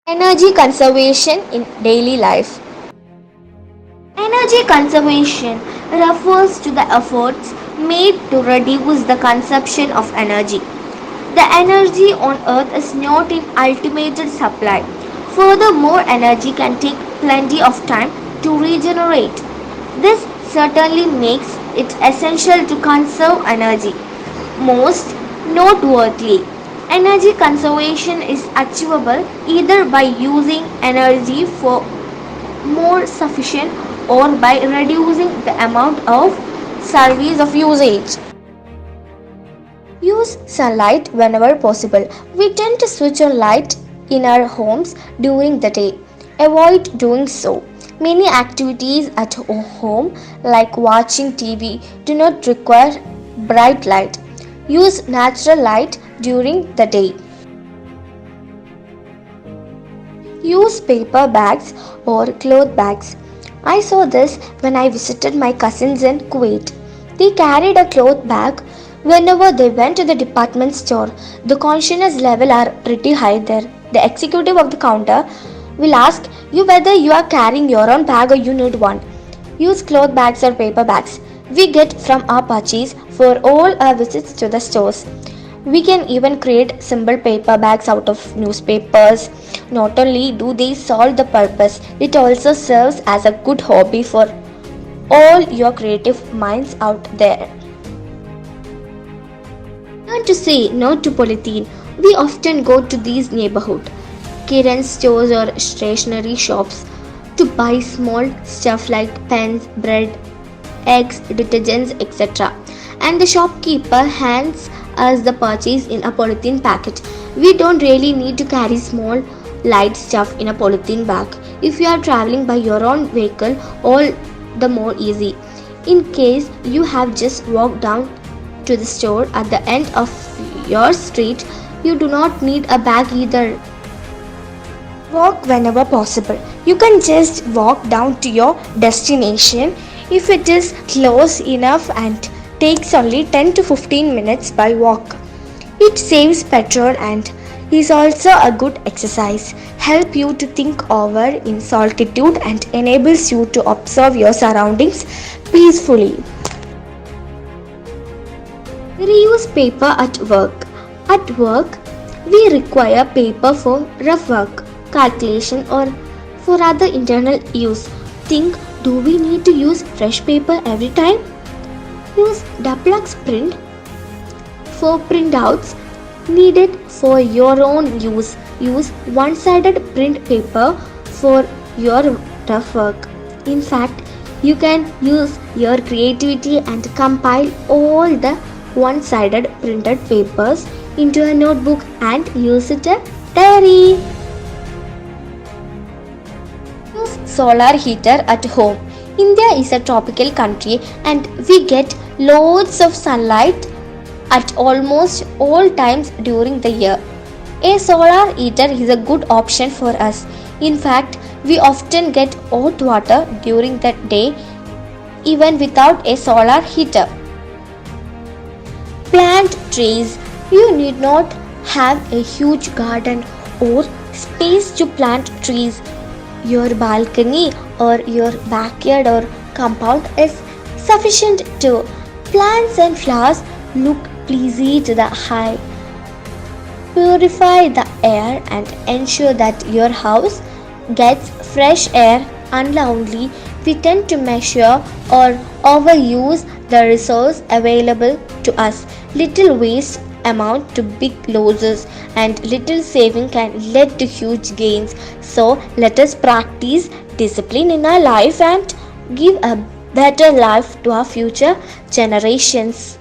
Energy conservation in daily life. Energy conservation refers to the efforts made to reduce the consumption of energy. The energy on earth is not in ultimate supply. Furthermore, energy can take plenty of time to regenerate. This certainly makes it essential to conserve energy. Most noteworthy, energy conservation is achievable either by using energy for more sufficient or by reducing the amount of service of usage. Use sunlight whenever possible. We tend to switch on light in our homes during the day. Avoid doing so. Many activities at home, like watching TV, do not require bright light. Use natural light during the day. Use paper bags or cloth bags. I saw this when I visited my cousins in Kuwait. They carried a cloth bag whenever they went to the department store. The consciousness level are pretty high there. The executive of the counter will ask you whether you are carrying your own bag or you need one. Use cloth bags or paper bags we get from our purchase for all our visits to the stores. We can even create simple paper bags out of newspapers. Not only do they solve the purpose, it also serves as a good hobby for all your creative minds out there. Learn to say no to polythene. We often go to these neighborhood Kiran stores or stationery shops to buy small stuff like pens, bread, eggs, detergents, etc. And the shopkeeper hands us the purchase in a polythene packet. We don't really need to carry small light stuff in a polythene bag. If you are traveling by your own vehicle, all the more easy. In case you have just walked down to the store at the end of your street, you do not need a bag either. Walk whenever possible. You can just walk down to your destination if it is close enough and takes only 10 to 15 minutes by walk. It saves petrol and is also a good exercise. Help you to think over in solitude and enables you to observe your surroundings peacefully. Reuse paper at work. At work, we require paper for rough work, calculation, or for other internal use. Think, do we need to use fresh paper every time? Use Duplex print for printouts needed for your own use. Use one-sided print paper for your rough work. In fact, you can use your creativity and compile all the one-sided printed papers into a notebook and use it as a diary. Use solar heater at home. India is a tropical country and we get loads of sunlight at almost all times during the year. A solar heater is a good option for us. In fact, we often get hot water during the day even without a solar heater. Plant trees. You need not have a huge garden or space to plant trees. Your balcony or your backyard or compound is sufficient too. Plants and flowers look pleasing to the eye, purify the air, and ensure that your house gets fresh air. Unlovely, we tend to measure or overuse the resource available to us. Little waste amount to big losses, and little saving can lead to huge gains. So let us practice discipline in our life and give a better life to our future generations.